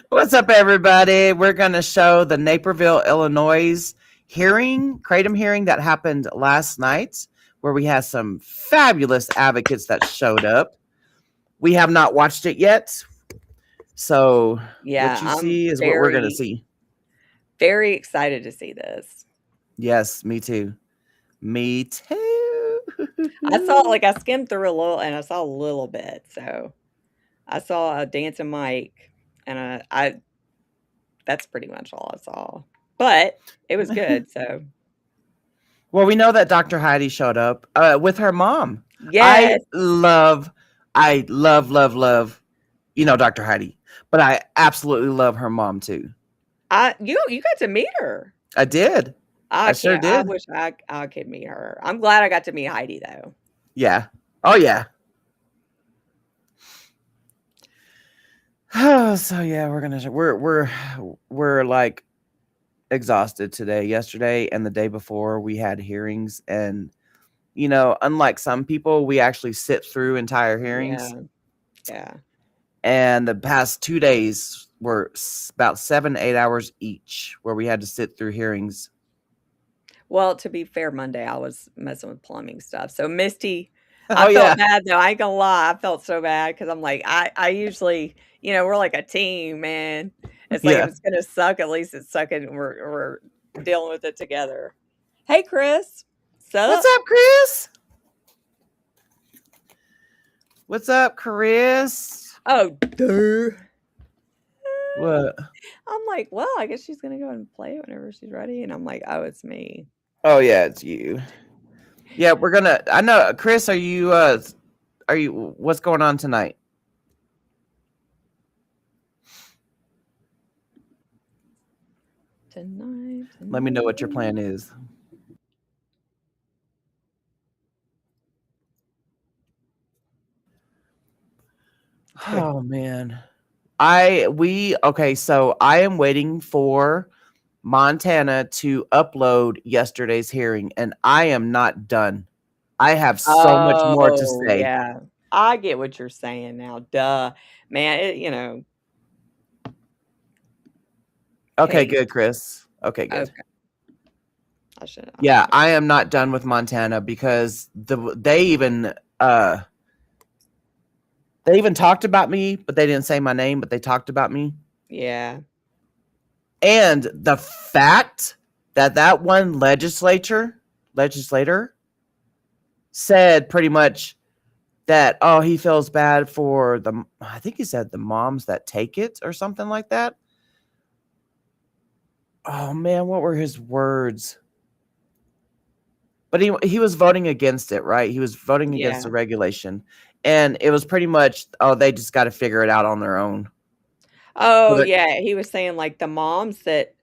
What's up, everybody? We're going to show the Naperville, Illinois Kratom hearing that happened last night, where we had some fabulous advocates that showed up. We have not watched it yet, so Yeah, what you I'm see is what we're going to very, see. very excited to see this. Yes, me too. Me I saw, too. like, I skimmed through a little and I saw a little bit. So I saw a dancing mic and that's pretty much all I saw. But it was good. So, Well, we know that Dr. Heidi showed up with her mom. I yes, love, I love, love, love, Dr. Heidi, but I absolutely love her mom too. you got to meet her. I did. I sure I did. wish I could meet her. I'm glad I got to meet Heidi though. Yeah. Oh yeah. So yeah, we're like exhausted today. Yesterday and the day before we had hearings, and unlike some people, we actually sit through entire hearings. Yeah. Yeah. And the past 2 days were about 7, 8 hours each, where we had to sit through hearings. Well, to be fair, Monday I was messing with plumbing stuff. So Misty, Oh I felt yeah, bad though. I ain't gonna lie. I felt so bad because I'm like, I usually, we're like a team, man. It's like if yeah. it's gonna suck, at least it's sucking. We're dealing with it together. Hey, Chris, What's sup? up, Chris? What's up, Chris? Oh, duh. What? I'm like, well, I guess she's gonna go and play it whenever she's ready. And I'm like, oh, it's me. Oh yeah, it's you. Yeah, we're gonna. I know, Chris. Are you? Are you? What's going on tonight? Tonight, Let me know what your tonight. plan is. Oh man. Okay, so I am waiting for Montana to upload yesterday's hearing, and I am not done. I have so much more to Oh, say. yeah. I get what you're saying now, duh. Man, Okay, okay, good, Chris. Okay, good. okay. I Yeah, should I am not done with Montana because they even talked about me, but they didn't say my name, but they talked about me. yeah. And the fact that that one legislator said pretty much that, oh, he feels bad for I think he said the moms that take it or something like that. Oh man, what were his words? But he was voting against it, right? He was voting against Yeah. the regulation. And it was pretty much, oh, they just got to figure it out on their own. Oh, But yeah, he was saying, like, the moms that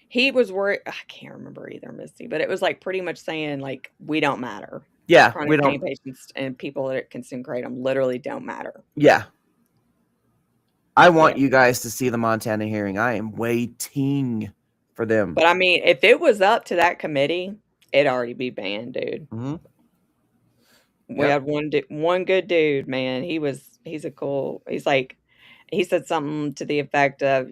he was worried I can't remember either, Misty, but it was, like, pretty much saying, like, "We don't matter." yeah, we Chronic pain don't. patients and people that consume kratom literally don't matter. Yeah, I Yeah. want you guys to see the Montana hearing. I am waiting for them. But, I mean, if it was up to that committee, it'd already be banned, dude. Hmm. We Yep. had one good dude, man. He's like he said something to the effect of,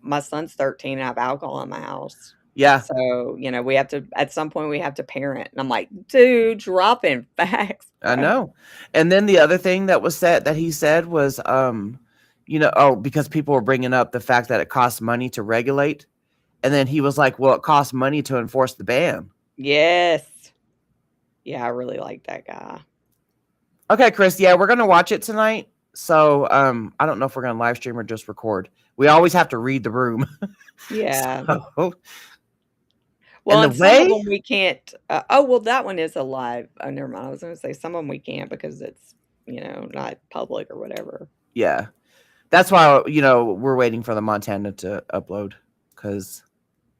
"My son's 13 and I have alcohol in my house. Yeah, So, we have to at some point, we have to parent." And I'm like, "Dude, dropping facts, I bro." know. And then the other thing that he said was, because people were bringing up the fact that it costs money to regulate, and then he was like, "Well, it costs money to enforce the ban." Yes. Yeah, I really like that guy. Okay, Chris. Yeah, we're gonna watch it tonight. So, I don't know if we're gonna live stream or just record. We always have to read the room. Yeah. So, and Well, the and some of way, them we can't oh, well, that one is a live oh, never mind. I was gonna say some of them we can't because it's, not public or whatever. yeah, that's why we're waiting for the Montana to upload because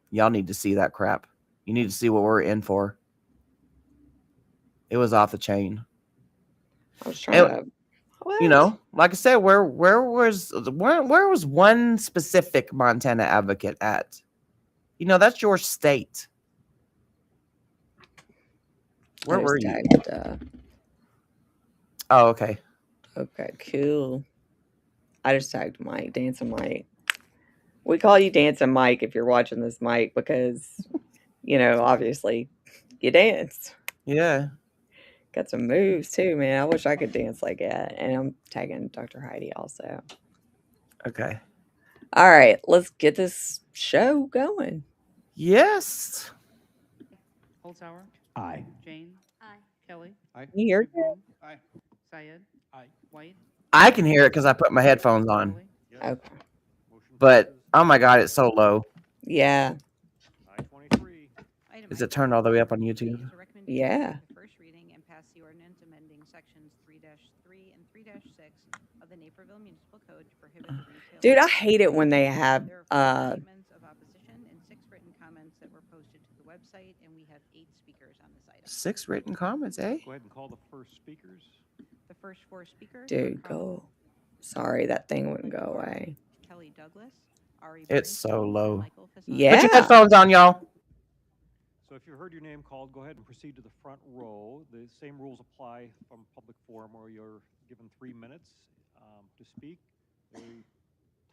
y'all need to see that crap. You need to see what we're in for. It was off the chain. I was trying And to what? like I said, where was one specific Montana advocate at? That's your state. I Where were just you? tagged, Oh, okay. okay, cool. I just tagged Mike, Dancing Mike. We call you Dancing Mike if you're watching this, Mike, because, obviously you dance. Yeah. Got some moves too, man. I wish I could dance like that. And I'm tagging Dr. Heidi also. Okay. All right, let's get this show going. Yes. Holzhauer, Aye. Jane, Aye. Kelly, Can you hear that? McBroom, Aye. Syed, Aye. White, I can hear it because I put my headphones on. Foley. Yes. Okay. Motion But passes. oh my god, it's so low. Yeah. I-23. Item Is it turned all the way up on YouTube? is a recommendation Yeah. to waive the first reading and pass the ordinance amending sections 3-3 and 3-6 of the Naperville Municipal Code to prohibit the retail. Dude, I hate it when they have There are 4 statements of opposition and 6 written comments that were posted to the website, and we have 8 speakers on this item. 6 written comments, eh? Go ahead and call the first speakers. The first 4 speakers dude, are go. Sorry, that thing wouldn't go away. Kelly Douglas, Ari It's so Bernstein, and low. Michael Fasano. Yeah. Put your headphones on, y'all. So if you heard your name called, go ahead and proceed to the front row. The same rules apply from public forum where you're given 3 minutes to speak. The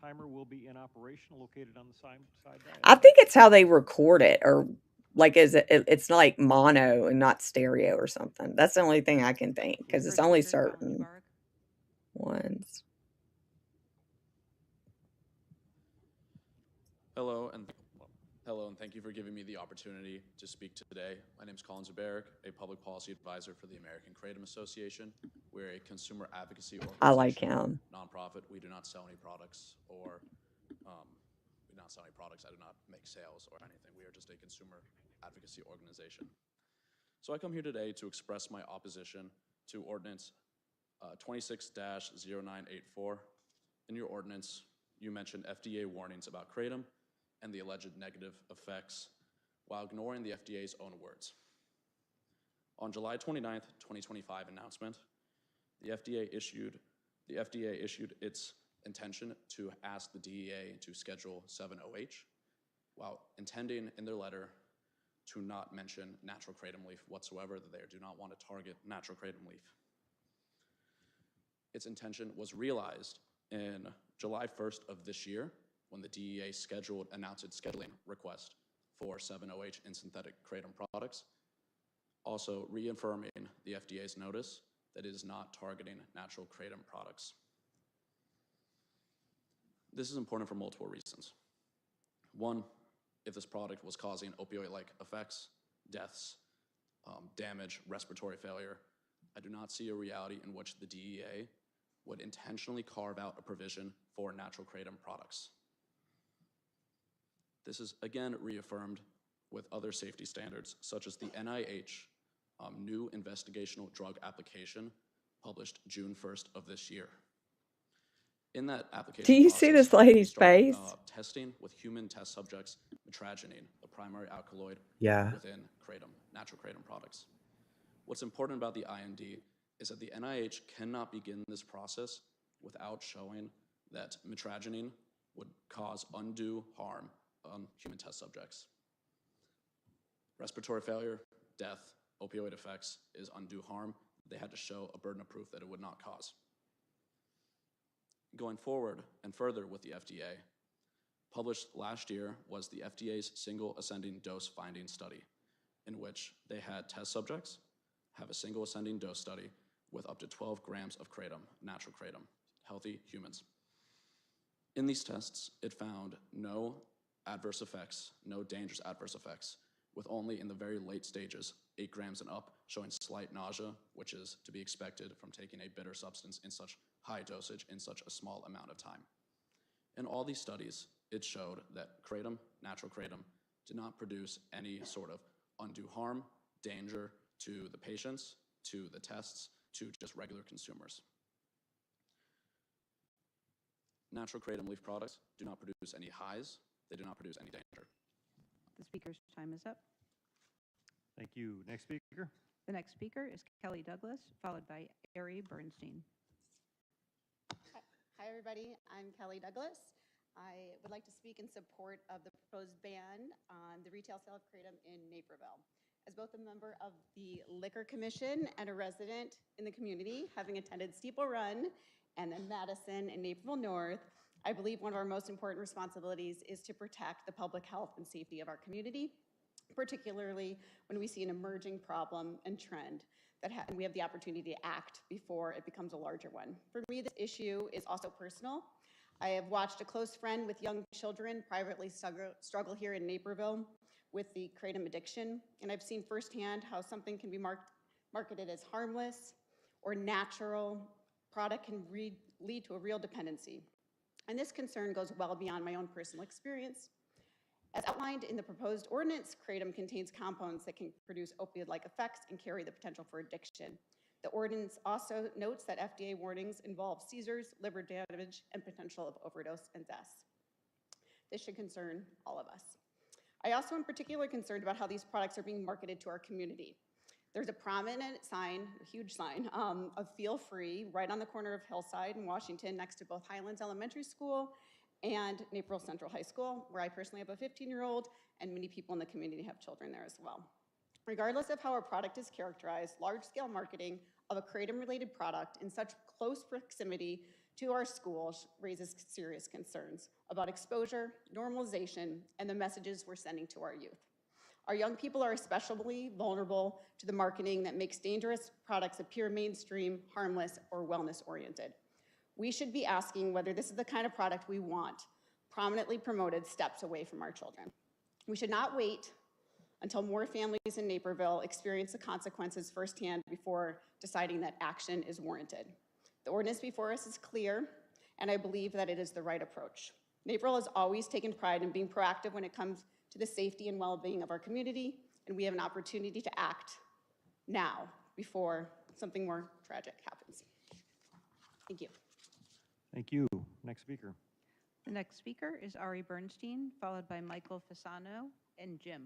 timer will be in operation located on the side dial. I think it's how they record it, or like it's like mono and not stereo or something. That's the only thing I can think, because it's First only speaker, Colin certain Mubarak. ones. Hello, and thank you for giving me the opportunity to speak today. My name is Colin Zubarik, a public policy advisor for the American Kratom Association. We're a consumer advocacy organization. I like him. Nonprofit. We do not sell any products, or we do not sell any products. I do not make sales or anything. We are just a consumer advocacy organization. So I come here today to express my opposition to Ordinance 26-0984. In your ordinance, you mentioned FDA warnings about kratom and the alleged negative effects, while ignoring the FDA's own words. On July 29th, 2025 announcement, the FDA issued its intention to ask the DEA to schedule 7-OH, while intending in their letter to not mention natural kratom leaf whatsoever, that they do not want to target natural kratom leaf. Its intention was realized in July 1st of this year, when the DEA announced its scheduling request for 7-OH in synthetic kratom products, also reaffirming the FDA's notice that it is not targeting natural kratom products. This is important for multiple reasons. One, if this product was causing opioid-like effects, deaths, damage, respiratory failure, I do not see a reality in which the DEA would intentionally carve out a provision for natural kratom products. This is again reaffirmed with other safety standards, such as the NIH new investigational drug application published June 1st of this year. In that application Do you see process, this lady's started, face? Testing with human test subjects, mitragynine, the primary alkaloid Yeah. within kratom, natural kratom products. What's important about the IND is that the NIH cannot begin this process without showing that mitragynine would cause undue harm on human test subjects. Respiratory failure, death, opioid effects is undue harm. They had to show a burden of proof that it would not cause. Going forward and further with the FDA, published last year was the FDA's single ascending dose finding study, in which they had test subjects have a single ascending dose study with up to 12 grams of kratom, natural kratom, healthy humans. In these tests, it found no adverse effects, no dangerous adverse effects, with only in the very late stages, 8 grams and up, showing slight nausea, which is to be expected from taking a bitter substance in such high dosage in such a small amount of time. In all these studies, it showed that kratom, natural kratom, did not produce any sort of undue harm, danger to the patients, to the tests, to just regular consumers. Natural kratom leaf products do not produce any highs, they do not produce any danger. The speaker's time is up. Thank you. Next speaker. The next speaker is Kelly Douglas, followed by Ari Bernstein. Hi, everybody. I'm Kelly Douglas. I would like to speak in support of the proposed ban on the retail sale of kratom in Naperville. As both a member of the Liquor Commission and a resident in the community, having attended Steeple Run and then Madison and Naperville North, I believe one of our most important responsibilities is to protect the public health and safety of our community, particularly when we see an emerging problem and trend and we have the opportunity to act before it becomes a larger one. For me, this issue is also personal. I have watched a close friend with young children privately struggle here in Naperville with the kratom addiction, and I've seen firsthand how something can be marketed as harmless or natural product can lead to a real dependency. And this concern goes well beyond my own personal experience. As outlined in the proposed ordinance, kratom contains compounds that can produce opioid-like effects and carry the potential for addiction. The ordinance also notes that FDA warnings involve seizures, liver damage, and potential of overdose and deaths. This should concern all of us. I also am particularly concerned about how these products are being marketed to our community. There's a prominent sign, a huge sign, of Feel Free right on the corner of Hillside and Washington next to both Highlands Elementary School and Naperville Central High School, where I personally have a 15-year-old, and many people in the community have children there as well. Regardless of how our product is characterized, large-scale marketing of a kratom-related product in such close proximity to our schools raises serious concerns about exposure, normalization, and the messages we're sending to our youth. Our young people are especially vulnerable to the marketing that makes dangerous products appear mainstream, harmless, or wellness-oriented. We should be asking whether this is the kind of product we want, prominently promoted steps away from our children. We should not wait until more families in Naperville experience the consequences firsthand before deciding that action is warranted. The ordinance before us is clear, and I believe that it is the right approach. Naperville has always taken pride in being proactive when it comes to the safety and well-being of our community, and we have an opportunity to act now before something more tragic happens. Thank you. Thank you. Next speaker. The next speaker is Ari Bernstein, followed by Michael Fasano and Jim.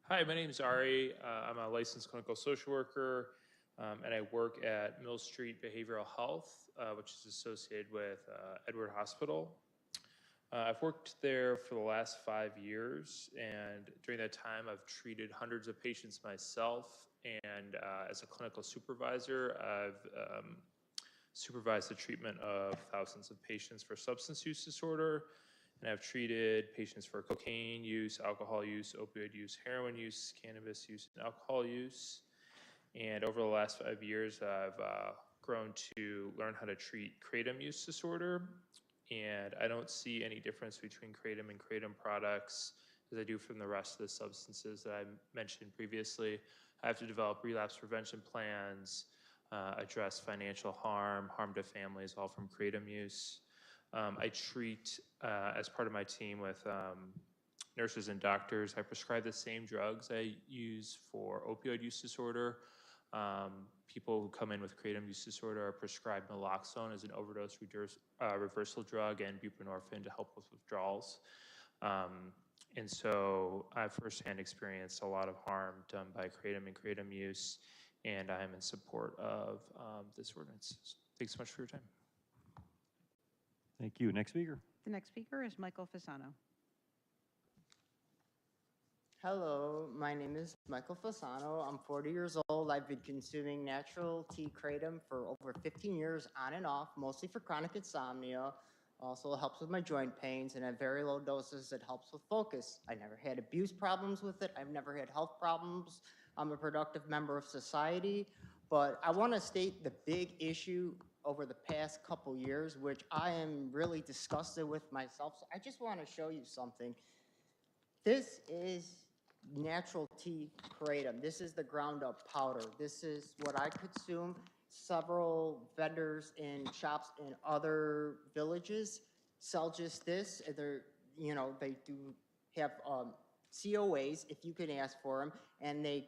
Hi, my name is Ari. I'm a licensed clinical social worker, and I work at Mill Street Behavioral Health, which is associated with Edward Hospital. I've worked there for the last 5 years, and during that time, I've treated hundreds of patients myself, and as a clinical supervisor, I've supervised the treatment of thousands of patients for substance use disorder, and I've treated patients for cocaine use, alcohol use, opioid use, heroin use, cannabis use, and alcohol use. And over the last 5 years, I've grown to learn how to treat kratom use disorder. And I don't see any difference between kratom and kratom products as I do from the rest of the substances that I mentioned previously. I have to develop relapse prevention plans, address financial harm to families, all from kratom use. I treat, as part of my team with nurses and doctors, I prescribe the same drugs I use for opioid use disorder. People who come in with kratom use disorder are prescribed naloxone as an overdose reversal drug and buprenorphine to help with withdrawals. And so I've firsthand experienced a lot of harm done by kratom and kratom use, and I am in support of this ordinance. Thanks so much for your time. Thank you. Next speaker. The next speaker is Michael Fasano. Hello, my name is Michael Fasano. I'm 40 years old. I've been consuming natural tea kratom for over 15 years on and off, mostly for chronic insomnia. Also helps with my joint pains, and at very low doses it helps with focus. I never had abuse problems with it. I've never had health problems. I'm a productive member of society, but I want to state the big issue over the past couple years, which I am really disgusted with myself. So I just want to show you something. This is natural tea kratom. This is the ground up powder. This is what I consume. Several vendors in shops in other villages sell just this. They're, they do have COAs if you can ask for them, and they,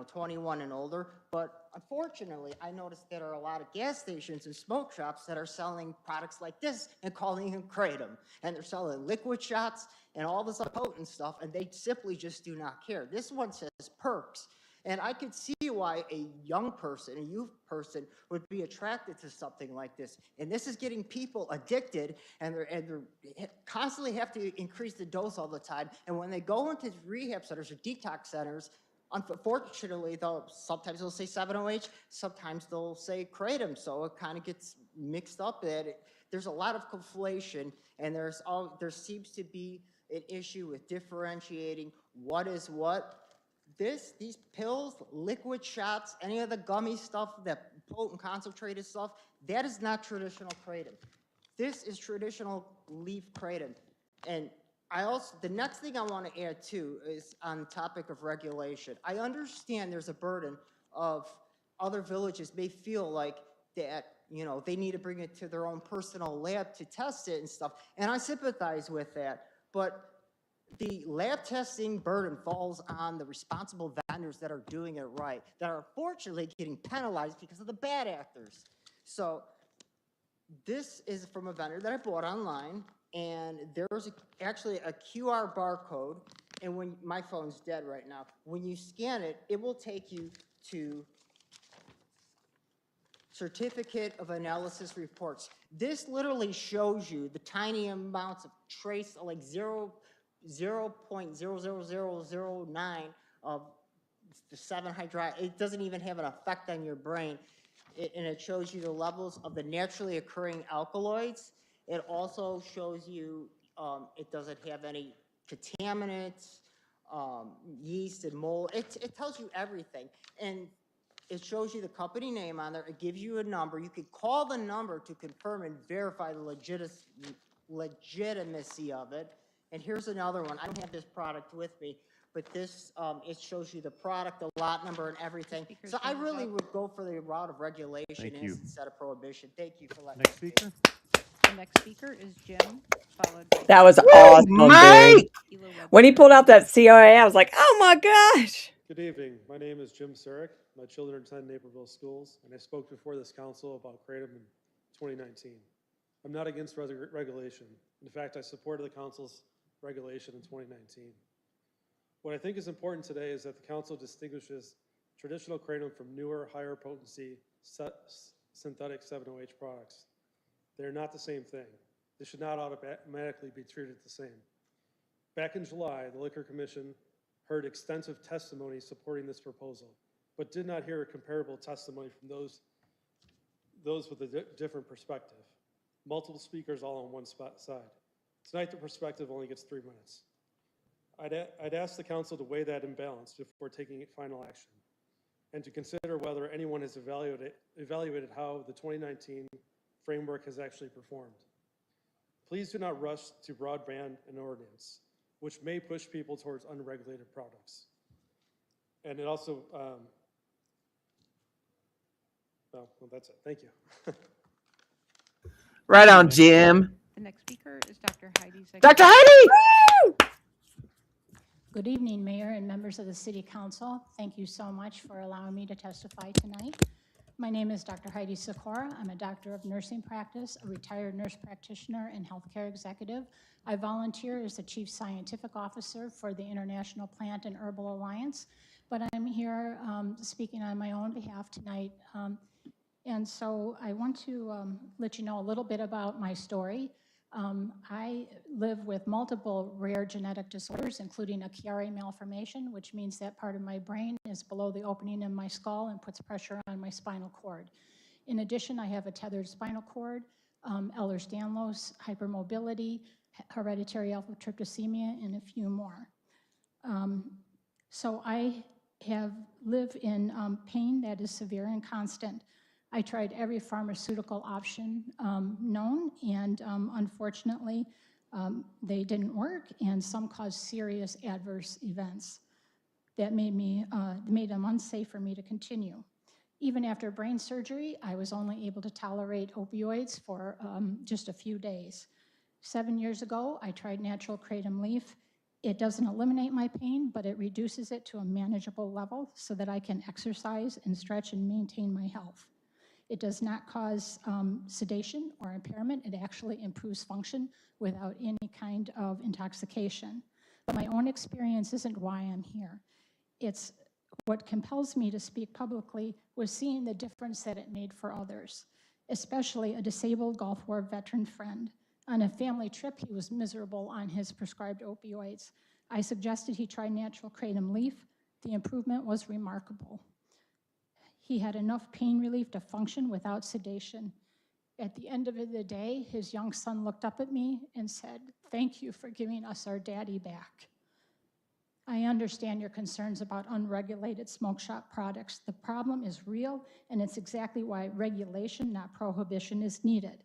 21 and older. But unfortunately, I noticed there are a lot of gas stations and smoke shops that are selling products like this and calling them kratom. And they're selling liquid shots and all this other potent stuff, and they simply just do not care. This one says perks. And I could see why a young person, a youth person, would be attracted to something like this. And this is getting people addicted, and they're constantly have to increase the dose all the time. And when they go into rehab centers or detox centers, unfortunately, sometimes they'll say 7-OH, sometimes they'll say kratom. So it kind of gets mixed up that there's a lot of conflation, and there seems to be an issue with differentiating what is what. These pills, liquid shots, any of the gummy stuff, that potent concentrated stuff, that is not traditional kratom. This is traditional leaf kratom. And the next thing I want to add too is on the topic of regulation. I understand there's a burden of other villages may feel like that, they need to bring it to their own personal lab to test it and stuff. And I sympathize with that. But the lab testing burden falls on the responsible vendors that are doing it right, that are unfortunately getting penalized because of the bad actors. So this is from a vendor that I bought online, and there's actually a QR barcode, and when my phone's dead right now, when you scan it, it will take you to certificate of analysis reports. This literally shows you the tiny amounts of trace, like 0.00009 of the 7-hydroxy. It doesn't even have an effect on your brain. And it shows you the levels of the naturally occurring alkaloids. It also shows you it doesn't have any contaminants, yeast and mold. It tells you everything. And it shows you the company name on there. It gives you a number. You can call the number to confirm and verify the legitimacy of it. And here's another one. I don't have this product with me, but this, it shows you the product, the lot number, and everything. So I really would go for the route of regulation instead of prohibition. Thank you for letting me speak. Speaker. The next speaker is Jim, followed by That was Woo, awesome, dude. Mike! Ela Webster. When he pulled out that COA, I was like, oh my gosh. Good evening. My name is Jim Surik. My children attend Naperville schools, and I spoke before this council about kratom in 2019. I'm not against regulation. In fact, I supported the council's regulation in 2019. What I think is important today is that the council distinguishes traditional kratom from newer, higher potency synthetic 7-OH products. They are not the same thing. They should not automatically be treated the same. Back in July, the Liquor Commission heard extensive testimony supporting this proposal, but did not hear a comparable testimony from those with a different perspective. Multiple speakers all on one side. Tonight, the perspective only gets 3 minutes. I'd ask the council to weigh that imbalance before taking final action, and to consider whether anyone has evaluated how the 2019 framework has actually performed. Please do not rush to broadband an ordinance, which may push people towards unregulated products. And it also, well, that's it. Thank you. Right on, Jim. The next speaker is Dr. Heidi. Dr. Heidi! Good evening, Mayor and members of the City Council. Thank you so much for allowing me to testify tonight. My name is Dr. Heidi Sikora. I'm a doctor of nursing practice, a retired nurse practitioner and healthcare executive. I volunteer as the Chief Scientific Officer for the International Plant and Herbal Alliance, but I'm here speaking on my own behalf tonight. And so I want to let you know a little bit about my story. I live with multiple rare genetic disorders, including a Chiari malformation, which means that part of my brain is below the opening in my skull and puts pressure on my spinal cord. In addition, I have a tethered spinal cord, Ehlers-Danlos, hypermobility, hereditary alpha-tryptosemia, and a few more. So I live in pain that is severe and constant. I tried every pharmaceutical option known, and unfortunately, they didn't work, and some caused serious adverse events that made them unsafe for me to continue. Even after brain surgery, I was only able to tolerate opioids for just a few days. 7 years ago, I tried natural kratom leaf. It doesn't eliminate my pain, but it reduces it to a manageable level so that I can exercise and stretch and maintain my health. It does not cause sedation or impairment. It actually improves function without any kind of intoxication. But my own experience isn't why I'm here. It's what compels me to speak publicly was seeing the difference that it made for others, especially a disabled Gulf War veteran friend. On a family trip, he was miserable on his prescribed opioids. I suggested he try natural kratom leaf. The improvement was remarkable. He had enough pain relief to function without sedation. At the end of the day, his young son looked up at me and said, "Thank you for giving us our daddy back." I understand your concerns about unregulated smoke shop products. The problem is real, and it's exactly why regulation, not prohibition, is needed.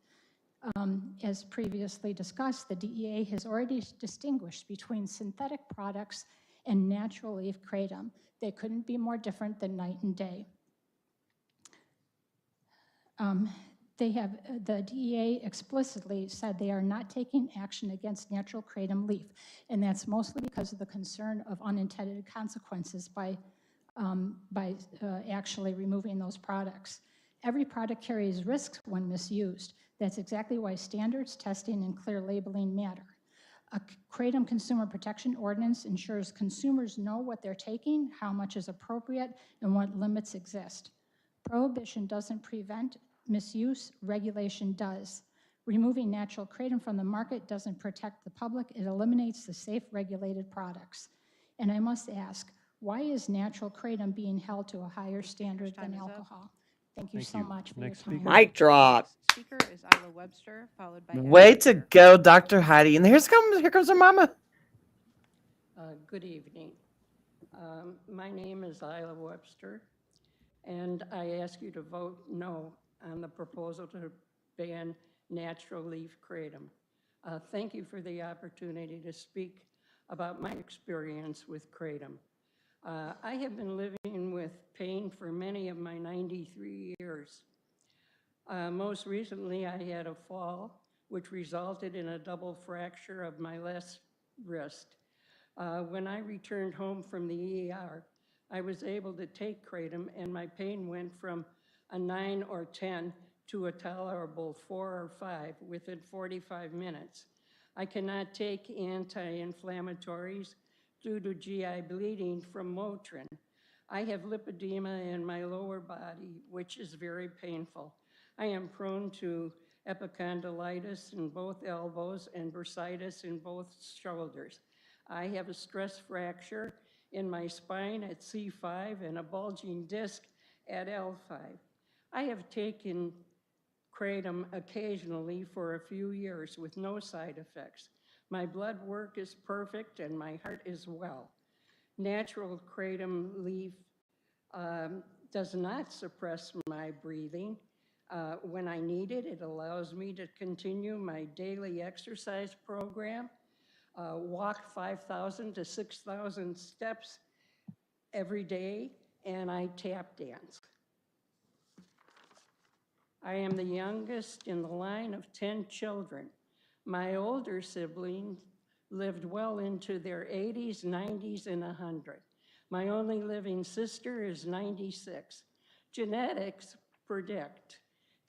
As previously discussed, the DEA has already distinguished between synthetic products and natural leaf kratom. They couldn't be more different than night and day. The DEA explicitly said they are not taking action against natural kratom leaf, and that's mostly because of the concern of unintended consequences by actually removing those products. Every product carries risks when misused. That's exactly why standards, testing, and clear labeling matter. A kratom consumer protection ordinance ensures consumers know what they're taking, how much is appropriate, and what limits exist. Prohibition doesn't prevent misuse, regulation does. Removing natural kratom from the market doesn't protect the public, it eliminates the safe regulated products. And I must ask, why is natural kratom being held to a higher standard than alcohol? Thank you Thank so you. much for Next your time. speaker. Mic drop. Next speaker is Isla Webster, followed by Way Ashley to Kerr. go, Dr. Heidi. And here comes her mama. Good evening. My name is Isla Webster, and I ask you to vote no on the proposal to ban natural leaf kratom. Thank you for the opportunity to speak about my experience with kratom. I have been living with pain for many of my 93 years. Most recently, I had a fall, which resulted in a double fracture of my left wrist. When I returned home from the ER, I was able to take kratom, and my pain went from a 9 or 10 to a tolerable 4 or 5 within 45 minutes. I cannot take anti-inflammatories due to GI bleeding from Motrin. I have lipedema in my lower body, which is very painful. I am prone to epicondylitis in both elbows and bursitis in both shoulders. I have a stress fracture in my spine at C5 and a bulging disc at L5. I have taken kratom occasionally for a few years with no side effects. My blood work is perfect and my heart is well. Natural kratom leaf does not suppress my breathing. When I need it, it allows me to continue my daily exercise program, walk 5,000 to 6,000 steps every day, and I tap dance. I am the youngest in the line of 10 children. My older siblings lived well into their 80s, 90s, and 100. My only living sister is 96. Genetics predict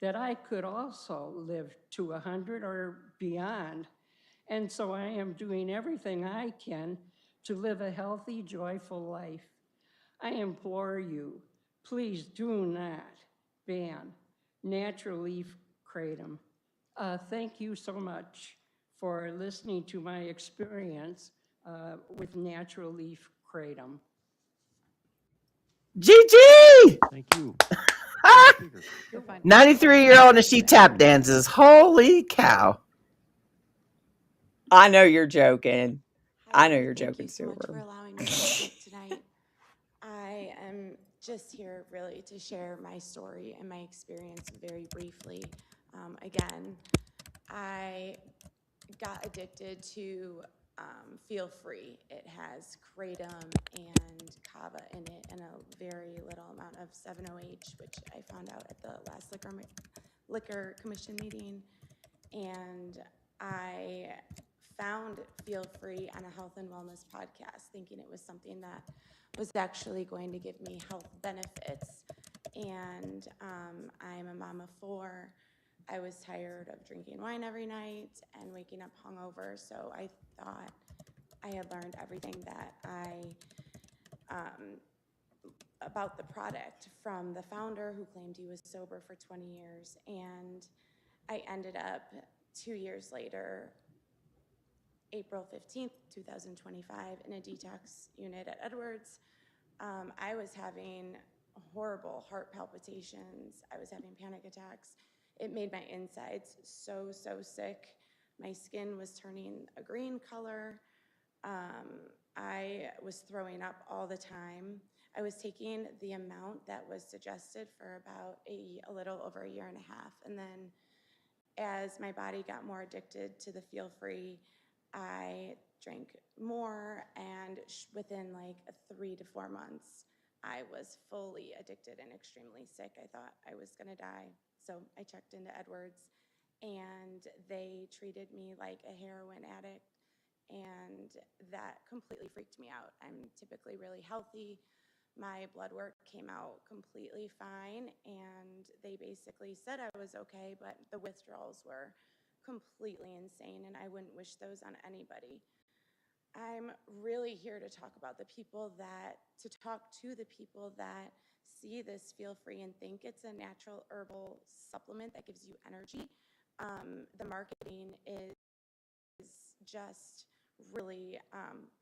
that I could also live to 100 or beyond, and so I am doing everything I can to live a healthy, joyful life. I implore you, please do not ban natural leaf kratom. Thank you so much for listening to my experience with natural leaf kratom. GG! Thank you. Next speaker. The fin- 93-year-old and she tap dances. Holy cow. I know you're joking. I know you're Thank joking, you so much for Super. allowing me to speak tonight. I am just here really to share my story and my experience very briefly. Again, I got addicted to Feel Free. It has kratom and kava in it and a very little amount of 7-OH, which I found out at the last liquor commission meeting. And I found Feel Free on a health and wellness podcast, thinking it was something that was actually going to give me health benefits. And I'm a mom of 4. I was tired of drinking wine every night and waking up hungover, so I thought I had learned everything that about the product from the founder who claimed he was sober for 20 years. And I ended up 2 years later, April 15th, 2025, in a detox unit at Edwards. I was having horrible heart palpitations. I was having panic attacks. It made my insides so, so sick. My skin was turning a green color. I was throwing up all the time. I was taking the amount that was suggested for about a little over a year and a half. And then as my body got more addicted to the Feel Free, I drank more, and within like 3 to 4 months, I was fully addicted and extremely sick. I thought I was gonna die. So I checked into Edwards, and they treated me like a heroin addict, and that completely freaked me out. I'm typically really healthy. My blood work came out completely fine, and they basically said I was okay, but the withdrawals were completely insane, and I wouldn't wish those on anybody. I'm really here to talk about the people that, to talk to the people that see this Feel Free and think it's a natural herbal supplement that gives you energy. The marketing is just really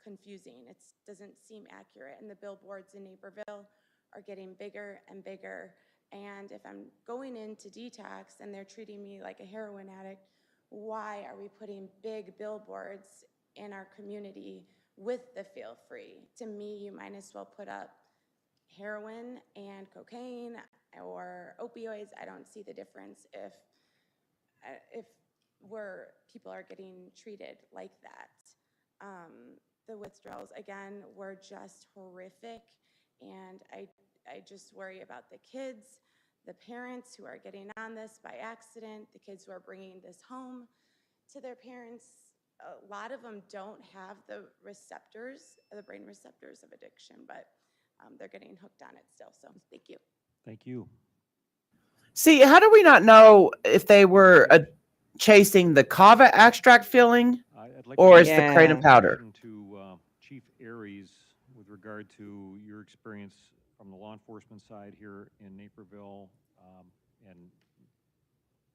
confusing. It doesn't seem accurate, and the billboards in Naperville are getting bigger and bigger. And if I'm going into detox and they're treating me like a heroin addict, why are we putting big billboards in our community with the Feel Free? To me, you might as well put up heroin and cocaine or opioids. I don't see the difference if where people are getting treated like that. The withdrawals, again, were just horrific, and I just worry about the kids, the parents who are getting on this by accident, the kids who are bringing this home to their parents. A lot of them don't have the receptors, the brain receptors of addiction, but they're getting hooked on it still. So thank you. Thank you. See, how do we not know if they were chasing the kava extract filling I'd like or to it's the kratom Yeah. powder? to Chief Aries with regard to your experience from the law enforcement side here in Naperville, and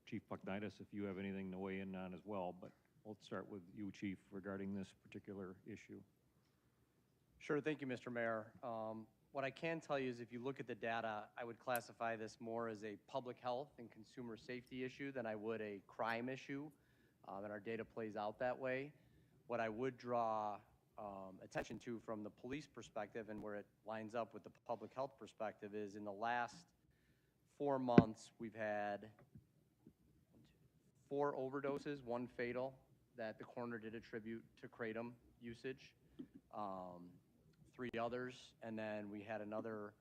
Chief Pucknitis, if you have anything to weigh in on as well. But we'll start with you, Chief, regarding this particular issue. Sure, thank you, Mr. Mayor. What I can tell you is if you look at the data, I would classify this more as a public health and consumer safety issue than I would a crime issue, and our data plays out that way. What I would draw attention to from the police perspective and where it lines up with the public health perspective is in the last 4 months, we've had 4 overdoses, 1 fatal, that the coroner did attribute to kratom usage. 3 others, and then we had another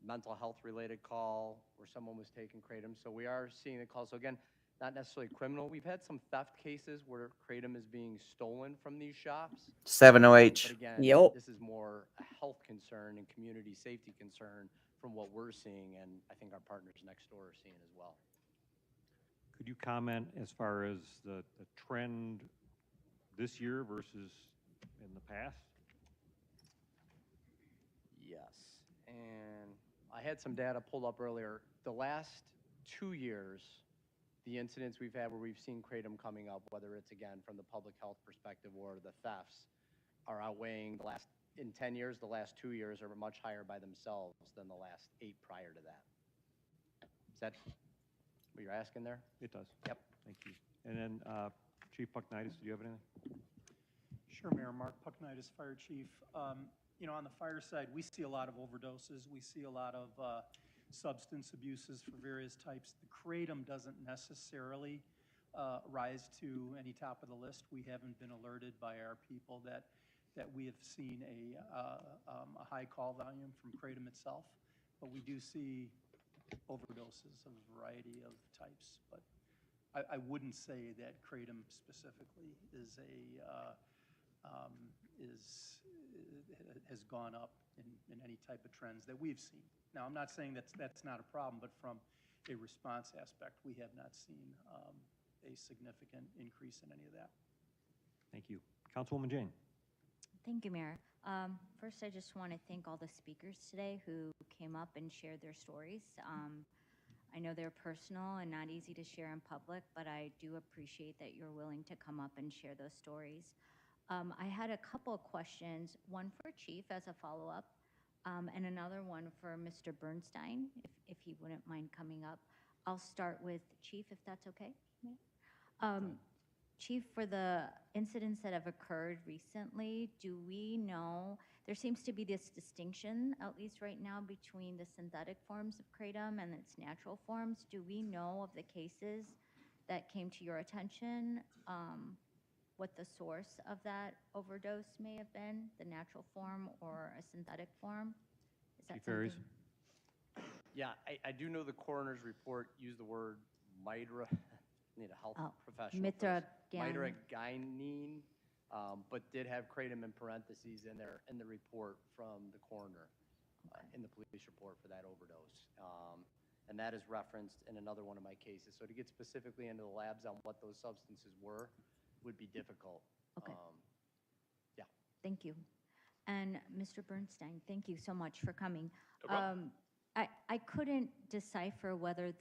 mental health related call where someone was taking kratom. So we are seeing the call. So again, not necessarily criminal. We've had some theft cases where kratom is being stolen from these shops. 7-OH. But again, Yep. this is more a health concern and community safety concern from what we're seeing, and I think our partners next door are seeing as well. Could you comment as far as the trend this year versus in the past? Yes, and I had some data pulled up earlier. The last 2 years, the incidents we've had where we've seen kratom coming up, whether it's again from the public health perspective or the thefts, are outweighing the last, in 10 years, the last 2 years are much higher by themselves than the last 8 prior to that. Is that what you're asking there? It does. Yep. Thank you. And then Chief Pucknitis, do you have anything? Sure, Mayor. Mark Pucknitis, Fire Chief. You know, on the fire side, we see a lot of overdoses. We see a lot of substance abuses for various types. The kratom doesn't necessarily rise to any top of the list. We haven't been alerted by our people that we have seen a high call volume from kratom itself, but we do see overdoses of a variety of types. But I wouldn't say that kratom specifically is has gone up in any type of trends that we've seen. Now, I'm not saying that's not a problem, but from a response aspect, we have not seen a significant increase in any of that. Thank you. Councilwoman Jane. Thank you, Mayor. First, I just want to thank all the speakers today who came up and shared their stories. I know they're personal and not easy to share in public, but I do appreciate that you're willing to come up and share those stories. I had a couple of questions, one for Chief as a follow-up, and another one for Mr. Bernstein, if he wouldn't mind coming up. I'll start with Chief, if that's okay. Chief, for the incidents that have occurred recently, do we know, there seems to be this distinction, at least right now, between the synthetic forms of kratom and its natural forms. Do we know of the cases that came to your attention, what the source of that overdose may have been, the natural form or a synthetic form? Is that Chief Ferries? something? Yeah, I do know the coroner's report used the word midra, need a health professional. Mitragynine, but did have kratom in parentheses in there in the report from the coroner, in the police report for that overdose. And that is referenced in another one of my cases. So to get specifically into the labs on what those substances were would be difficult. Okay. Yeah. Thank you. And Mr. Bernstein, thank you so much for coming. No problem. I couldn't decipher whether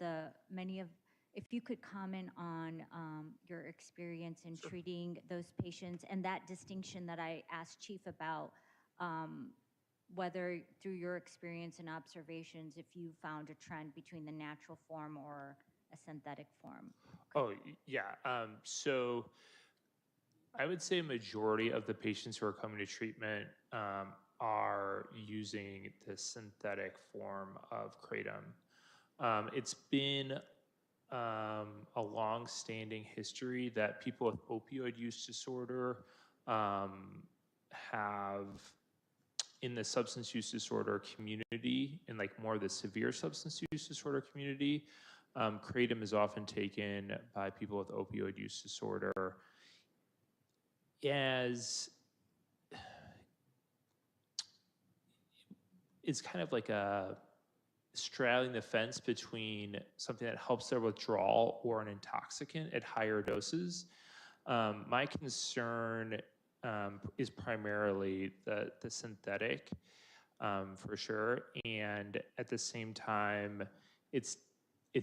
if you could comment on your experience in treating those patients and that distinction that I asked Chief about, whether through your experience and observations, if you found a trend between the natural form or a synthetic form. Oh, yeah. So I would say a majority of the patients who are coming to treatment are using the synthetic form of kratom. It's been a long-standing history that people with opioid use disorder have, in the substance use disorder community, in like more of the severe substance use disorder community, kratom is often taken by people with opioid use disorder as it's kind of like a straddling the fence between something that helps their withdrawal or an intoxicant at higher doses. My concern is primarily the synthetic, for sure, and at the same time, it's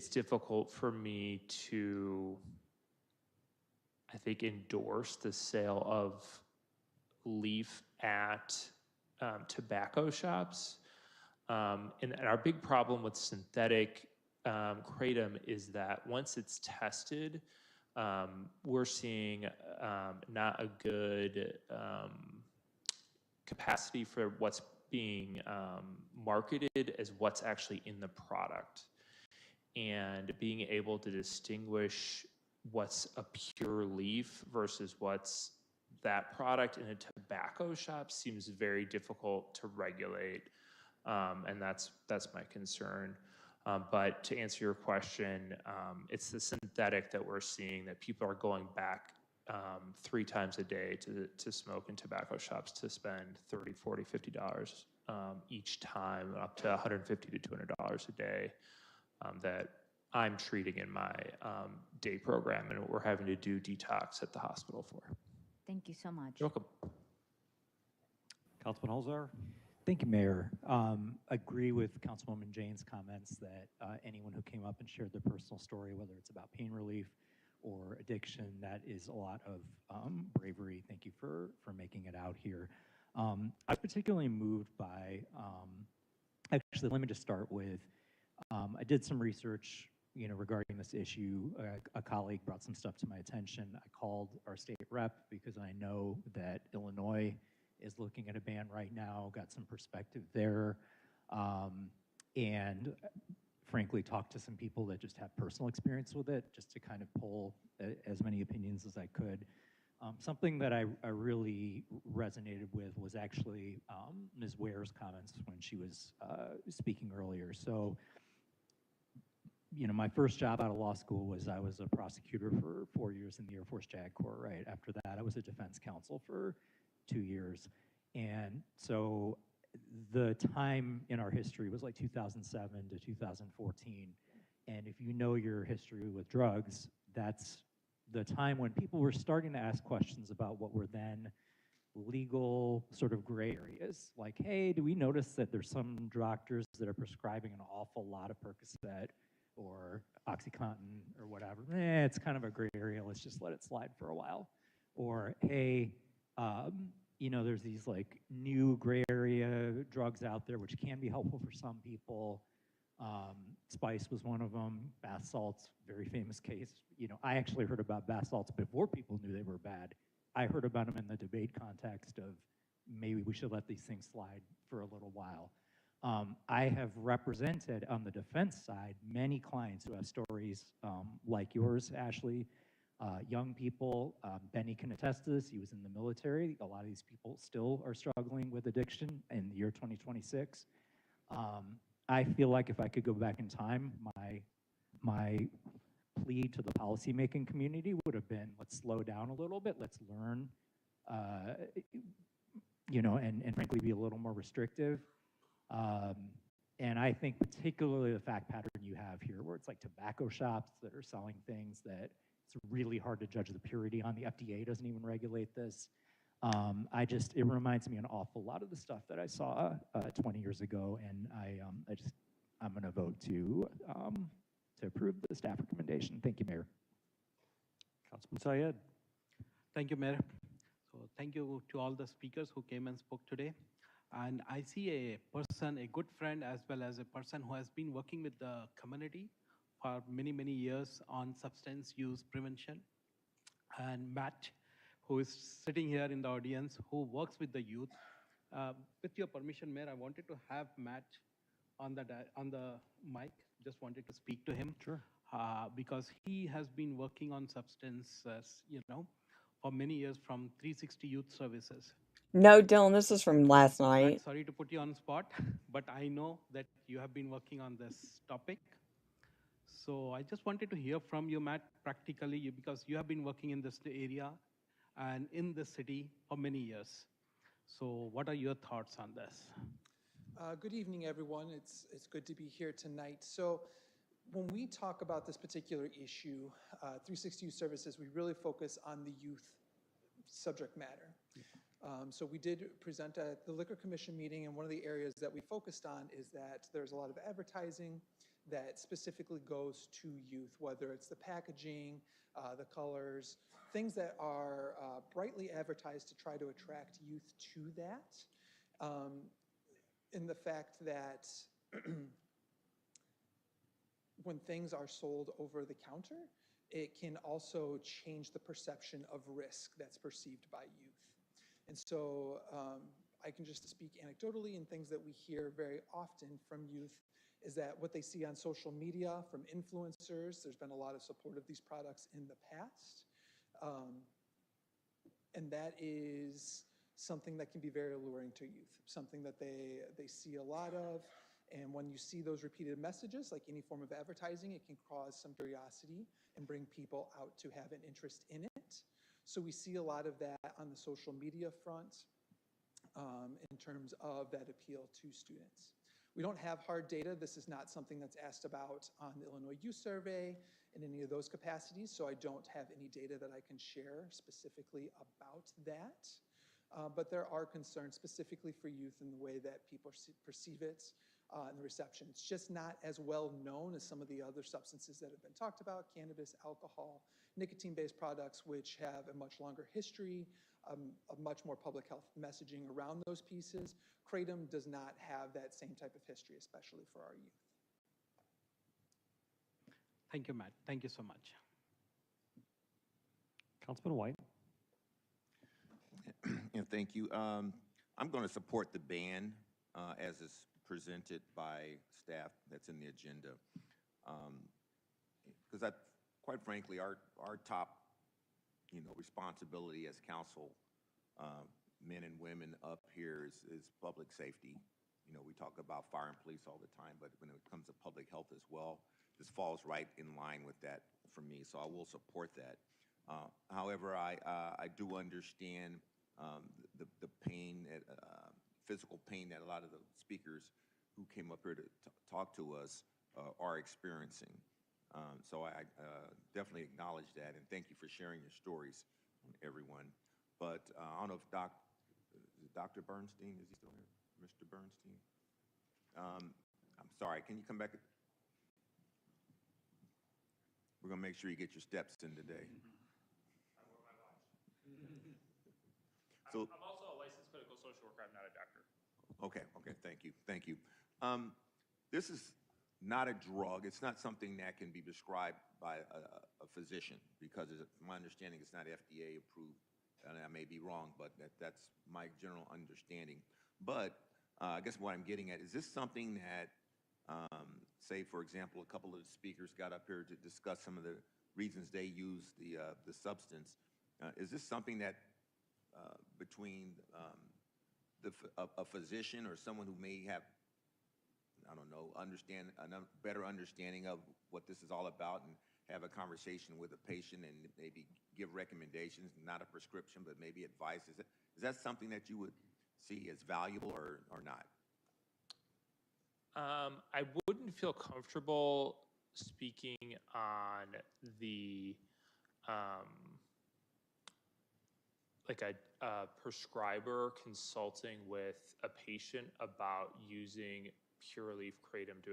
difficult for me to, I think, endorse the sale of leaf at tobacco shops. And our big problem with synthetic kratom is that once it's tested, we're seeing not a good capacity for what's being marketed as what's actually in the product. And being able to distinguish what's a pure leaf versus what's that product in a tobacco shop seems very difficult to regulate. And that's my concern. But to answer your question, it's the synthetic that we're seeing, that people are going back 3 times a day to smoke in tobacco shops to spend $30, $40, $50 each time, up to $150 to $200 a day that I'm treating in my day program, and what we're having to do detox at the hospital for. Thank you so much. You're welcome. Councilman Holzhauer. Thank you, Mayor. Agree with Councilwoman Jane's comments that anyone who came up and shared their personal story, whether it's about pain relief or addiction, that is a lot of bravery. Thank you for making it out here. I'm particularly moved by, actually, let me just start with, I did some research regarding this issue. A colleague brought some stuff to my attention. I called our state rep because I know that Illinois is looking at a ban right now, got some perspective there, and frankly talked to some people that just have personal experience with it, just to kind of pull as many opinions as I could. Something that I really resonated with was actually Ms. Ware's comments when she was speaking earlier. So, my first job out of law school was I was a prosecutor for 4 years in the Air Force JAG Corps, right? After that, I was a defense counsel for 2 years. And so the time in our history was like 2007 to 2014. And if you know your history with drugs, that's the time when people were starting to ask questions about what were then legal sort of gray areas. Like, hey, do we notice that there's some doctors that are prescribing an awful lot of Percocet or OxyContin or whatever? It's kind of a gray area. Let's just let it slide for a while. Or, hey, there's these like new gray area drugs out there which can be helpful for some people. Spice was one of them. Bath salts, very famous case. You know, I actually heard about bath salts before people knew they were bad. I heard about them in the debate context of maybe we should let these things slide for a little while. I have represented on the defense side many clients who have stories like yours, Ashley, young people. Benny can attest to this. He was in the military. A lot of these people still are struggling with addiction in the year 2026. I feel like if I could go back in time, my plea to the policymaking community would have been, let's slow down a little bit, let's learn, you know, and frankly be a little more restrictive. And I think particularly the fact pattern you have here, where it's like tobacco shops that are selling things that it's really hard to judge the purity on. The FDA doesn't even regulate this. It reminds me an awful lot of the stuff that I saw 20 years ago, and I'm going to vote to approve the staff recommendation. Thank you, Mayor. Councilman Syed. Thank you, Mayor. So thank you to all the speakers who came and spoke today. And I see a person, a good friend, as well as a person who has been working with the community for many, many years on substance use prevention. And Matt, who is sitting here in the audience, who works with the youth. With your permission, Mayor, I wanted to have Matt on the mic. Just wanted to speak to him. Sure. Because he has been working on substances, you know, for many years from 360 Youth Services. No, Dylan, this is from last Matt, night. sorry to put you on the spot, but I know that you have been working on this topic. So I just wanted to hear from you, Matt, practically, because you have been working in this area and in the city for many years. So what are your thoughts on this? Good evening, everyone. It's good to be here tonight. So when we talk about this particular issue, 360 Youth Services, we really focus on the youth subject matter. So we did present at the Liquor Commission meeting, and one of the areas that we focused on is that there's a lot of advertising that specifically goes to youth, whether it's the packaging, the colors, things that are brightly advertised to try to attract youth to that. In the fact that when things are sold over the counter, it can also change the perception of risk that's perceived by youth. And so I can just speak anecdotally, and things that we hear very often from youth is that what they see on social media from influencers, there's been a lot of support of these products in the past. And that is something that can be very alluring to youth, something that they see a lot of. And when you see those repeated messages, like any form of advertising, it can cause some curiosity and bring people out to have an interest in it. So we see a lot of that on the social media front in terms of that appeal to students. We don't have hard data. This is not something that's asked about on the Illinois Youth Survey in any of those capacities, so I don't have any data that I can share specifically about that. But there are concerns specifically for youth in the way that people perceive it and the reception. It's just not as well known as some of the other substances that have been talked about, cannabis, alcohol, nicotine-based products, which have a much longer history, a much more public health messaging around those pieces. Kratom does not have that same type of history, especially for our youth. Thank you, Matt. Thank you so much. Councilman White. And thank you. I'm going to support the ban as is presented by staff that's in the agenda. Because quite frankly, our top, responsibility as council, men and women up here is public safety. We talk about fire and police all the time, but when it comes to public health as well, this falls right in line with that for me. So I will support that. However, I do understand the pain, physical pain that a lot of the speakers who came up here to talk to us are experiencing. So I definitely acknowledge that, and thank you for sharing your stories, everyone. But I don't know if Dr. Bernstein, is he still here? Mr. Bernstein? I'm sorry, can you come back? We're going to make sure you get your steps in today. So, I'm also a licensed clinical social worker. I'm not a doctor. Okay, thank you. This is not a drug. It's not something that can be prescribed by a physician because my understanding it's not FDA approved. And I may be wrong, but that's my general understanding. But I guess what I'm getting at, is this something that, say, for example, a couple of the speakers got up here to discuss some of the reasons they use the substance. Is this something that between a physician or someone who may have, I don't know, a better understanding of what this is all about and have a conversation with a patient and maybe give recommendations, not a prescription, but maybe advice? Is that something that you would see as valuable or not? I wouldn't feel comfortable speaking on the like a prescriber consulting with a patient about using pure leaf kratom to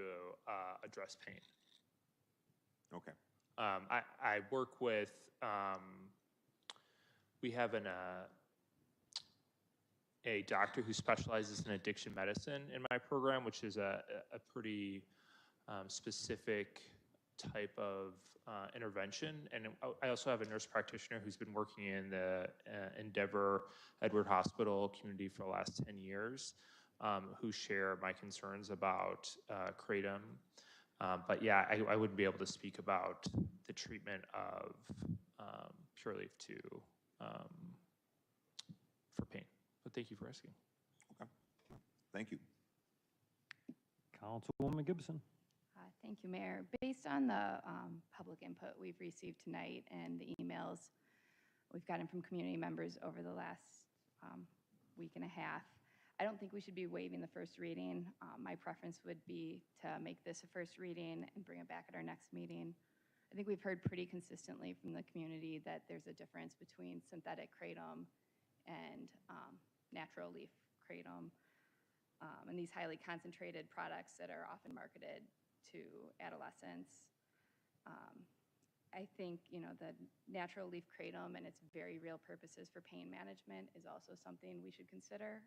address pain. Okay. I work with, we have a doctor who specializes in addiction medicine in my program, which is a pretty specific type of intervention. And I also have a nurse practitioner who's been working in the Endeavor Edward Hospital community for the last 10 years, who share my concerns about kratom. But yeah, I wouldn't be able to speak about the treatment of pure leaf for pain. But thank you for asking. Okay. Thank you. Councilwoman Gibson. Thank you, Mayor. Based on the public input we've received tonight and the emails we've gotten from community members over the last week and a half, I don't think we should be waiving the first reading. My preference would be to make this a first reading and bring it back at our next meeting. I think we've heard pretty consistently from the community that there's a difference between synthetic kratom and natural leaf kratom, and these highly concentrated products that are often marketed to adolescents. I think, the natural leaf kratom and its very real purposes for pain management is also something we should consider,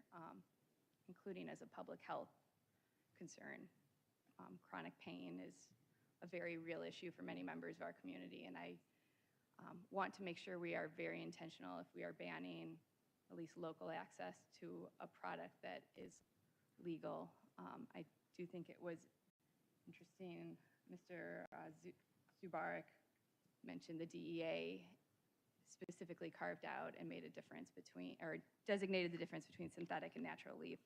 including as a public health concern. Chronic pain is a very real issue for many members of our community, and I want to make sure we are very intentional if we are banning at least local access to a product that is legal. I do think it was interesting, Mr. Zubarik mentioned the DEA specifically carved out and made a difference between, or designated the difference between synthetic and natural leaf.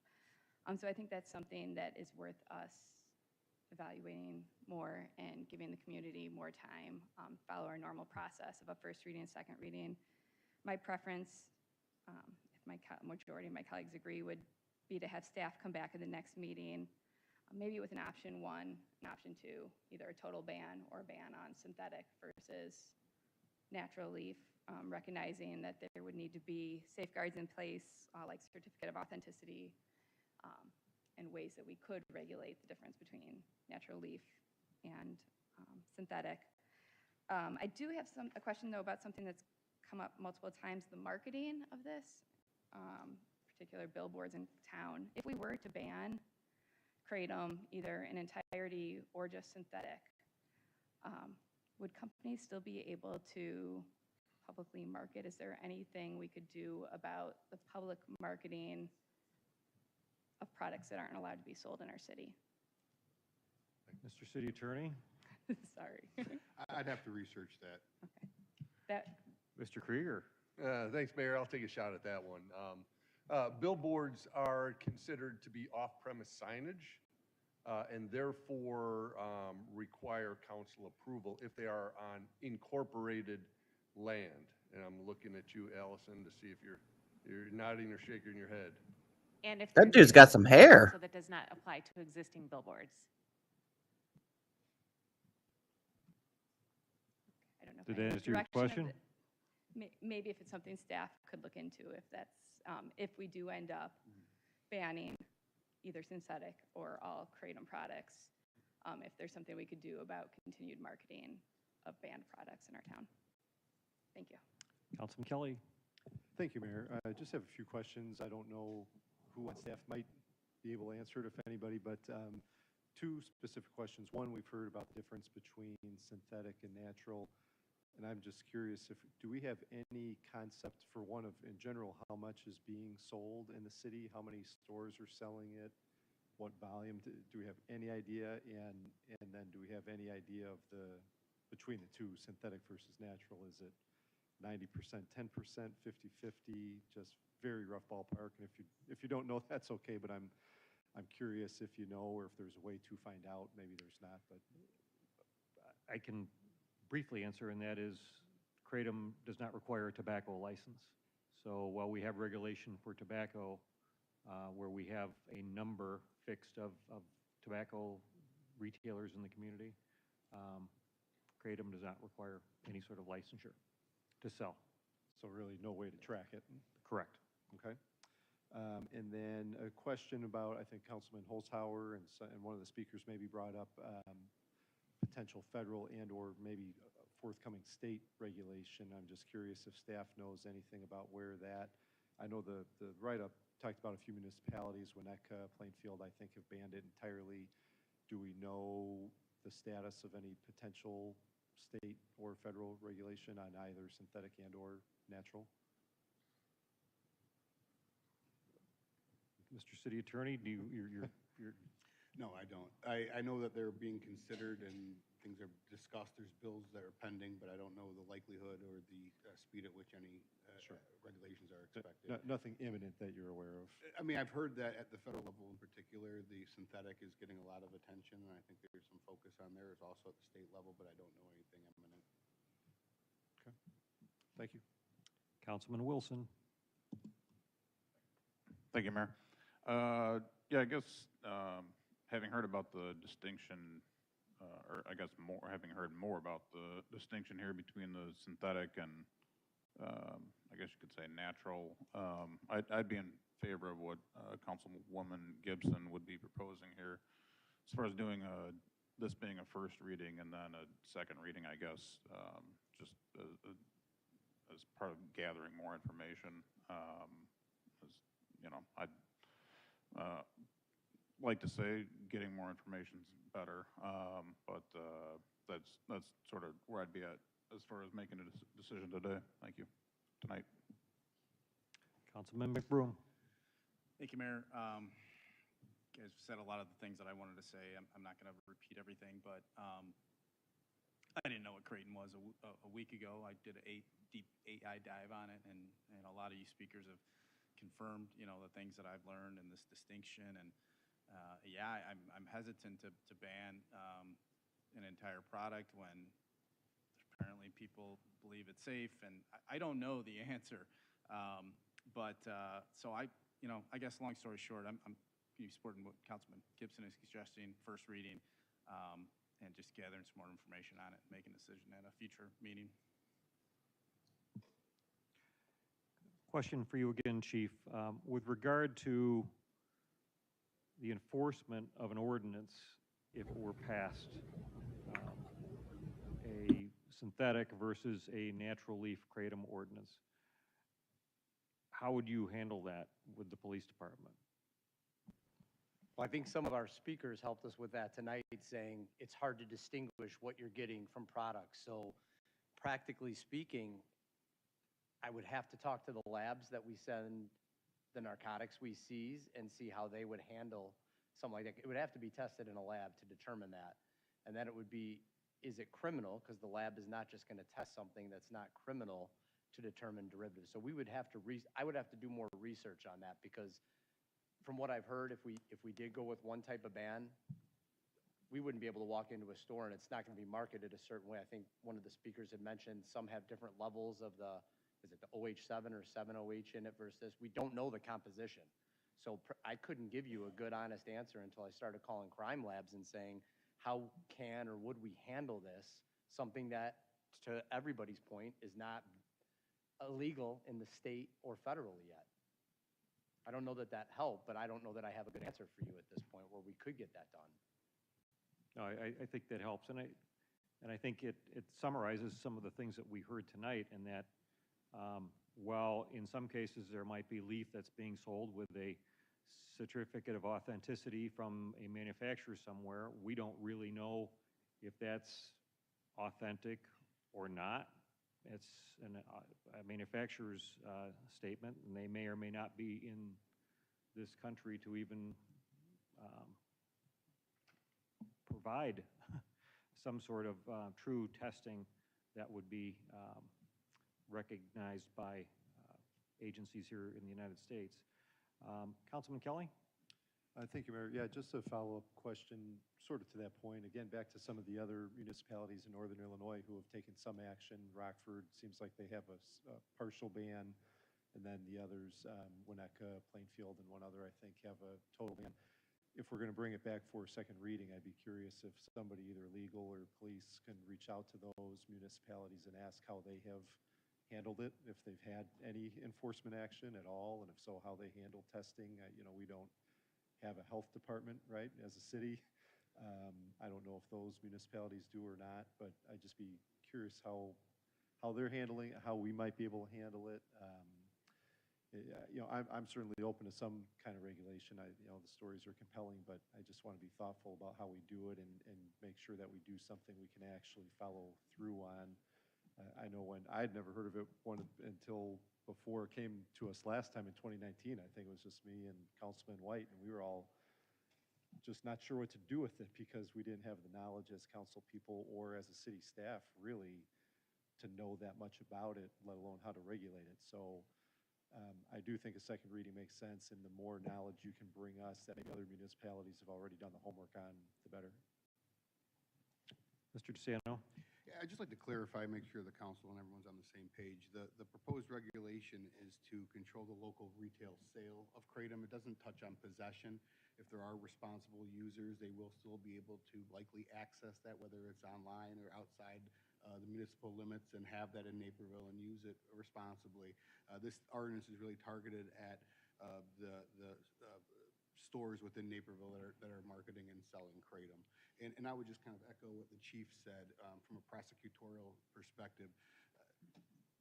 So I think that's something that is worth us evaluating more and giving the community more time, follow our normal process of a first reading and second reading. My preference, if my majority of my colleagues agree, would be to have staff come back at the next meeting, maybe with an option 1 and option 2, either a total ban or a ban on synthetic versus natural leaf, recognizing that there would need to be safeguards in place, like certificate of authenticity, and ways that we could regulate the difference between natural leaf and synthetic. I do have a question, though, about something that's come up multiple times, the marketing of this, particular billboards in town. If we were to ban kratom, either in entirety or just synthetic, would companies still be able to publicly market? Is there anything we could do about the public marketing of products that aren't allowed to be sold in our city? Mr. City Attorney. Sorry. I'd have to research that. Mr. Krieger. Thanks, Mayor. I'll take a shot at that one. Billboards are considered to be off-premise signage and therefore require council approval if they are on incorporated land. And I'm looking at you, Allison, to see if you're nodding or shaking your head. And if That dude's got some hair. So that does not apply to existing billboards. I don't know. Did that answer your question? Maybe if it's something staff could look into, if that's, if we do end up banning either synthetic or all kratom products, if there's something we could do about continued marketing of banned products in our town. Thank you. Councilman Kelly. Thank you, Mayor. I just have a few questions. I don't know who on staff might be able to answer it, if anybody, but two specific questions. One, we've heard about the difference between synthetic and natural, and I'm just curious if, do we have any concept for one of, in general, how much is being sold in the city? How many stores are selling it? What volume? Do we have any idea? And then do we have any idea of the, between the two, synthetic versus natural? Is it 90%, 10%, 50-50, just very rough ballpark? And if you don't know, that's okay, but I'm curious if you know, or if there's a way to find out. Maybe there's not, but I can briefly answer, and that is Kratom does not require a tobacco license. So while we have regulation for tobacco, where we have a number fixed of tobacco retailers in the community, Kratom does not require any sort of licensure to sell. so really no way to track it. Correct. Okay. And then a question about, I think Councilman Holzhauer and one of the speakers maybe brought up potential federal and or maybe forthcoming state regulation. I'm just curious if staff knows anything about where that, I know the write-up talked about a few municipalities, Winnetka, Plainfield, I think have banned it entirely. Do we know the status of any potential state or federal regulation on either synthetic and or natural? Mr. City Attorney, do you're No, I don't. I know that they're being considered and things are discussed. There's bills that are pending, but I don't know the likelihood or the speed at which any regulations are expected. Nothing imminent that you're aware of? I mean, I've heard that at the federal level in particular, the synthetic is getting a lot of attention, and I think there's some focus on there. It's also at the state level, but I don't know anything imminent. Okay. Thank you. Councilman Wilson. Thank you, Mayor. Yeah, I guess having heard about the distinction, or I guess having heard more about the distinction here between the synthetic and I guess you could say natural, I'd be in favor of what Councilwoman Gibson would be proposing here, as far as doing this being a first reading and then a second reading, I guess, just as part of gathering more information. As, you know, I'd like to say getting more information is better, but that's sort of where I'd be at as far as making a decision today. Thank you. Tonight. Councilman McBroom. Thank you, Mayor. You guys said a lot of the things that I wanted to say. I'm not going to repeat everything, but I didn't know what Creighton was a week ago. I did a deep AI dive on it, and a lot of you speakers have confirmed, you know, the things that I've learned and this distinction. And yeah, I'm hesitant to ban an entire product when apparently people believe it's safe, and I don't know the answer. So I guess long story short, I'm supporting what Councilman Gibson is suggesting, first reading, and just gathering some more information on it, making a decision at a future meeting. Question for you again, Chief. With regard to the enforcement of an ordinance, if it were passed, a synthetic versus a natural leaf kratom ordinance, how would you handle that with the police department? Well, I think some of our speakers helped us with that tonight, saying it's hard to distinguish what you're getting from products. So practically speaking, I would have to talk to the labs that we send the narcotics we seize and see how they would handle something like that. It would have to be tested in a lab to determine that. And then it would be, is it criminal? Because the lab is not just going to test something that's not criminal to determine derivatives. So we would have to, I would have to do more research on that, because from what I've heard, if we did go with one type of ban, we wouldn't be able to walk into a store and it's not going to be marketed a certain way. I think one of the speakers had mentioned some have different levels of the, is it the OH7 or 7OH in it versus this? We don't know the composition. So I couldn't give you a good, honest answer until I started calling crime labs and saying, how can or would we handle this? Something that, to everybody's point, is not illegal in the state or federally yet. I don't know that that helped, but I don't know that I have a good answer for you at this point where we could get that done. No, I think that helps, and I think it summarizes some of the things that we heard tonight, in that while in some cases there might be leaf that's being sold with a certificate of authenticity from a manufacturer somewhere. We don't really know if that's authentic or not. It's a manufacturer's statement, and they may or may not be in this country to even provide some sort of true testing that would be recognized by agencies here in the United States. Councilman Kelly? Thank you, Mayor. Yeah, just a follow-up question, sort of to that point. Again, back to some of the other municipalities in northern Illinois who have taken some action. Rockford seems like they have a partial ban, and then the others, Winnetka, Plainfield, and one other, I think, have a total ban. If we're going to bring it back for a second reading, I'd be curious if somebody, either legal or police, can reach out to those municipalities and ask how they have handled it, if they've had any enforcement action at all, and if so, how they handle testing. We don't have a health department, right, as a city. I don't know if those municipalities do or not, but I'd just be curious how they're handling it, how we might be able to handle it. I'm certainly open to some kind of regulation. The stories are compelling, but I just want to be thoughtful about how we do it and make sure that we do something we can actually follow through on. I know when I'd never heard of it until before it came to us last time in 2019. I think it was just me and Councilman White, and we were all just not sure what to do with it because we didn't have the knowledge as council people or as a city staff really to know that much about it, let alone how to regulate it. So I do think a second reading makes sense, and the more knowledge you can bring us that maybe other municipalities have already done the homework on, the better. Mr. DeSanto? Yeah, I'd just like to clarify, make sure the council and everyone's on the same page. The proposed regulation is to control the local retail sale of kratom. It doesn't touch on possession. If there are responsible users, they will still be able to likely access that, whether it's online or outside the municipal limits, and have that in Naperville and use it responsibly. This ordinance is really targeted at the stores within Naperville that are marketing and selling kratom. And I would just kind of echo what the chief said from a prosecutorial perspective.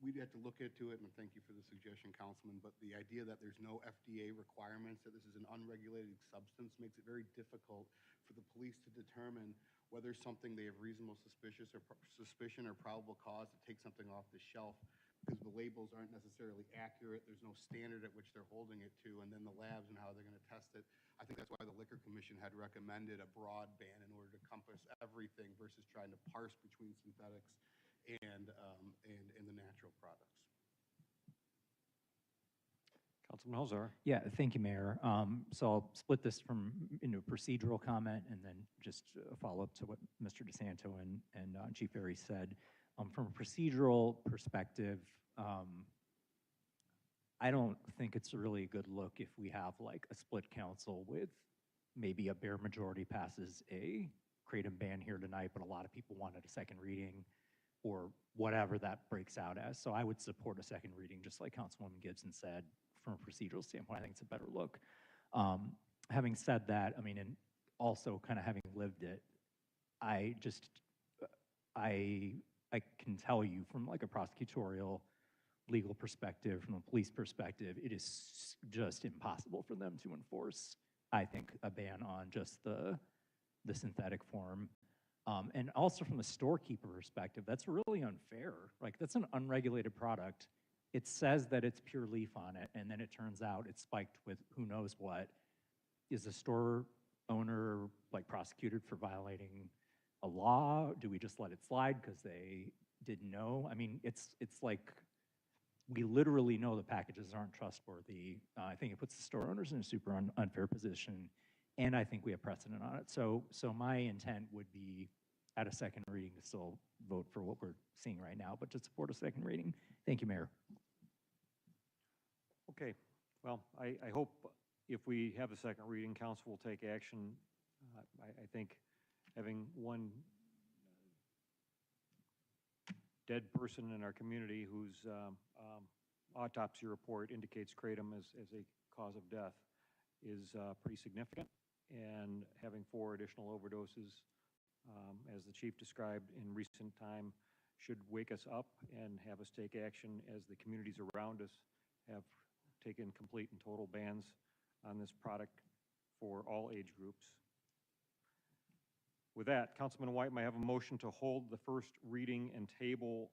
We'd have to look into it, and thank you for the suggestion, Councilman, but the idea that there's no FDA requirements, that this is an unregulated substance, makes it very difficult for the police to determine whether something they have reasonable suspicion or probable cause to take something off the shelf, because the labels aren't necessarily accurate. There's no standard at which they're holding it to, and then the labs and how they're going to test it. I think that's why the Liquor Commission had recommended a broad ban in order to encompass everything versus trying to parse between synthetics and the natural products. Councilman Holzhauer? Yeah, thank you, Mayor. So I'll split this into a procedural comment and then just a follow-up to what Mr. DeSanto and Chief Berry said. From a procedural perspective, I don't think it's really a good look if we have like a split council with maybe a bare majority passes a kratom ban here tonight, but a lot of people wanted a second reading or whatever that breaks out as. So I would support a second reading, just like Councilwoman Gibson said. From a procedural standpoint, I think it's a better look. Having said that, I mean, and also kind of having lived it, I can tell you from like a prosecutorial legal perspective, from a police perspective, it is just impossible for them to enforce, I think, a ban on just the synthetic form. And also from a storekeeper perspective, that's really unfair. Like, that's an unregulated product. It says that it's pure leaf on it, and then it turns out it's spiked with who knows what. Is the store owner like prosecuted for violating a law? Do we just let it slide because they didn't know? I mean, it's like we literally know the packages aren't trustworthy. I think it puts the store owners in a super unfair position, and I think we have precedent on it. So my intent would be at a second reading to still vote for what we're seeing right now, but to support a second reading. Thank you, Mayor. Okay, well, I hope if we have a second reading, council will take action. I think having one dead person in our community whose autopsy report indicates kratom as a cause of death is pretty significant. And having 4 additional overdoses, as the chief described in recent time, should wake us up and have us take action as the communities around us have taken complete and total bans on this product for all age groups. With that, Councilman White, may I have a motion to hold the first reading and table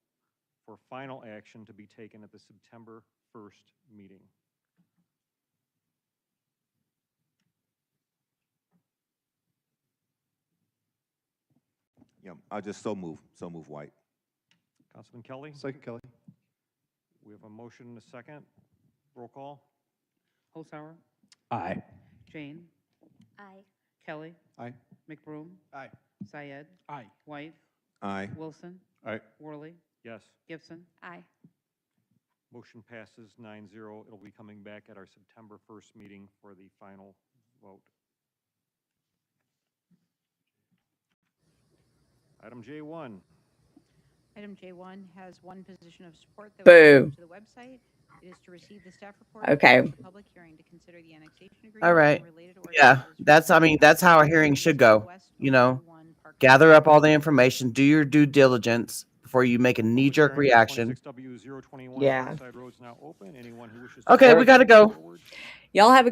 for final action to be taken at the September 1st meeting? Yeah, I'll just so move White. Councilman Kelly? Second, Kelly. We have a motion and a second. Roll call. Holzhauer, Aye. Jane, Aye. Kelly, Aye. McBroom, Aye. Syed, Aye. White, Aye. Wilson, Aye. Worley, Yes. Gibson. Aye. Motion passes 9-0. It'll be coming back at our September 1st meeting for the final vote. Item J1. Item J1 has one position of support that Boo. was to the website. It is to receive the staff report. Okay. and the public hearing to consider the annexation agreement. All right. and related Yeah, ordinances for that's, I mean, that's how a hearing should go. You know, gather up all the information, do your due diligence before you make a knee-jerk reaction. 26W021 Yeah. Northside Road's now open. Anyone who wishes Okay, we gotta go. Y'all have a good